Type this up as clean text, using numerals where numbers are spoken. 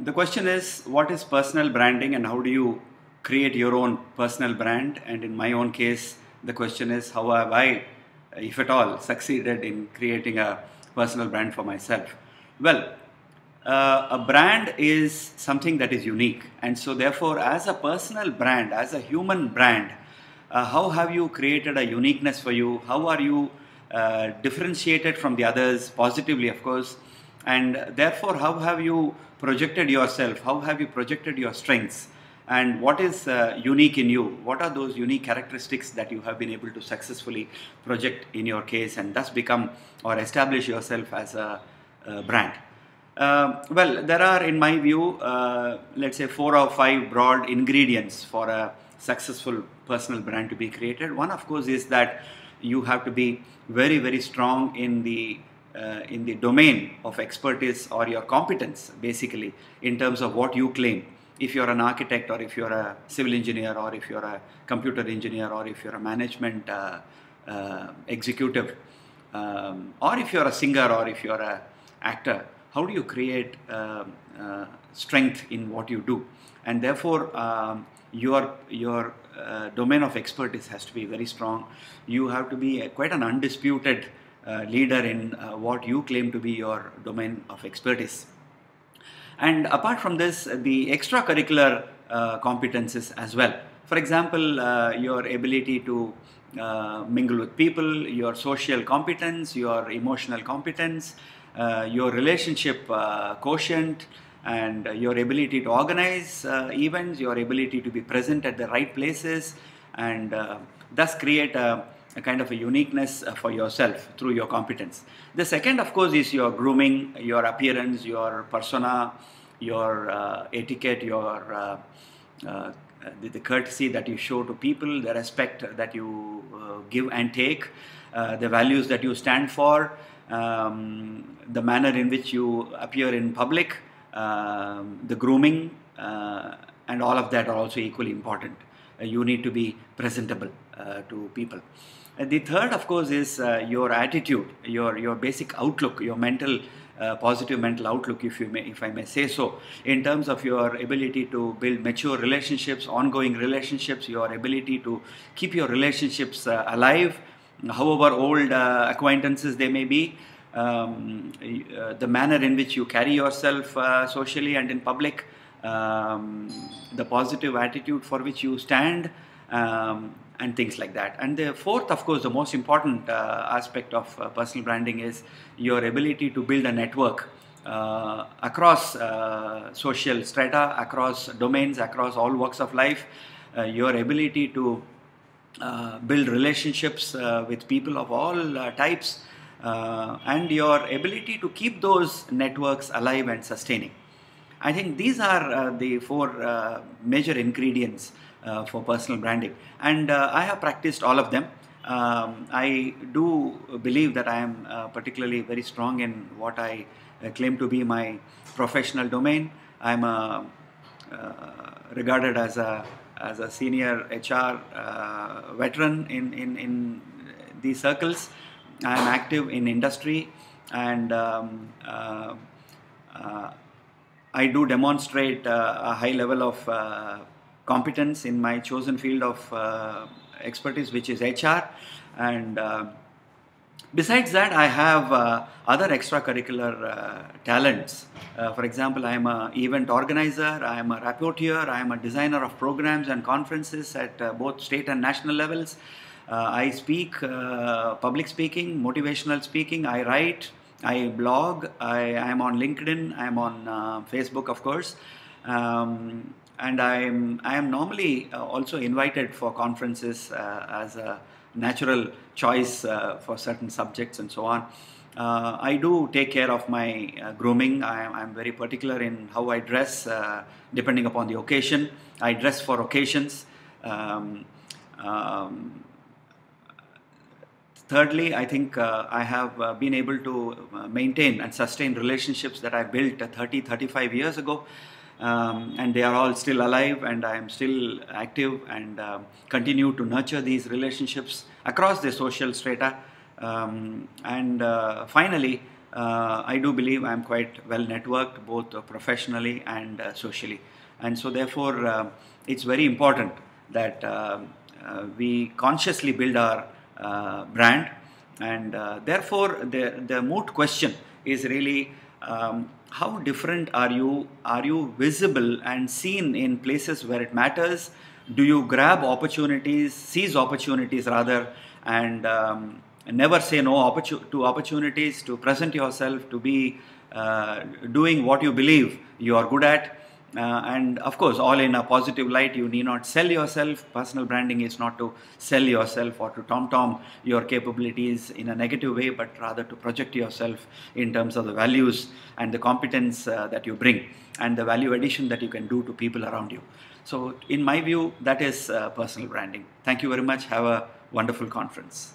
The question is, what is personal branding and how do you create your own personal brand? And in my own case, the question is, how have I, if at all, succeeded in creating a personal brand for myself? Well, a brand is something that is unique, and so therefore, as a personal brand, as a human brand, how have you created a uniqueness for you? How are you differentiated from the others positively, of course? And therefore, how have you projected yourself? How have you projected your strengths? And what is unique in you? What are those unique characteristics that you have been able to successfully project in your case and thus become or establish yourself as a brand? Well, there are, in my view, let's say 4 or 5 broad ingredients for a successful personal brand to be created. One, of course, is that you have to be very, very strong in the domain of expertise or your competence, basically, in terms of what you claim. If you're an architect, or if you're a civil engineer, or if you're a computer engineer, or if you're a management executive, or if you're a singer, or if you're an actor, how do you create strength in what you do? And therefore, your domain of expertise has to be very strong. You have to be quite an undisputed leader in what you claim to be your domain of expertise. And apart from this, the extracurricular competences as well. For example, your ability to mingle with people, your social competence, your emotional competence, your relationship quotient, and your ability to organize events, your ability to be present at the right places, and thus create a kind of a uniqueness for yourself through your competence. The second, of course, is your grooming, your appearance, your persona, your etiquette, your the courtesy that you show to people, the respect that you give and take, the values that you stand for, the manner in which you appear in public, the grooming, and all of that are also equally important. You need to be presentable to people. The third, of course, is your attitude, your basic outlook, your mental, positive mental outlook, if I may say so, in terms of your ability to build mature relationships, ongoing relationships, your ability to keep your relationships alive, however old acquaintances they may be, the manner in which you carry yourself socially and in public, the positive attitude for which you stand, and things like that. And the fourth, of course, the most important aspect of personal branding is your ability to build a network across social strata, across domains, across all walks of life, your ability to build relationships with people of all types, and your ability to keep those networks alive and sustaining. I think these are the 4 major ingredients for personal branding, and I have practiced all of them. I do believe that I am particularly very strong in what I claim to be my professional domain. I am regarded as a senior HR veteran in these circles. I am active in industry, and I do demonstrate a high level of competence in my chosen field of expertise, which is HR. And besides that, I have other extracurricular talents. For example, I am an event organizer, I am a rapporteur, I am a designer of programs and conferences at both state and national levels. I speak public speaking, motivational speaking, I write, I blog, I am on LinkedIn, I am on Facebook, of course. And I am normally also invited for conferences as a natural choice for certain subjects and so on. I do take care of my grooming. I'm very particular in how I dress depending upon the occasion. I dress for occasions. Thirdly, I think I have been able to maintain and sustain relationships that I built 35 years ago. And they are all still alive, and I am still active and continue to nurture these relationships across the social strata. And finally, I do believe I'm quite well networked, both professionally and socially. And so therefore, it's very important that we consciously build our brand. And therefore, the moot question is really, how different are you? Are you visible and seen in places where it matters? Do you grab opportunities, seize opportunities rather, and never say no to opportunities, to present yourself, to be doing what you believe you are good at? And of course, all in a positive light. You need not sell yourself. Personal branding is not to sell yourself or to tom-tom your capabilities in a negative way, but rather to project yourself in terms of the values and the competence that you bring and the value addition that you can do to people around you. So in my view, that is personal branding. Thank you very much. Have a wonderful conference.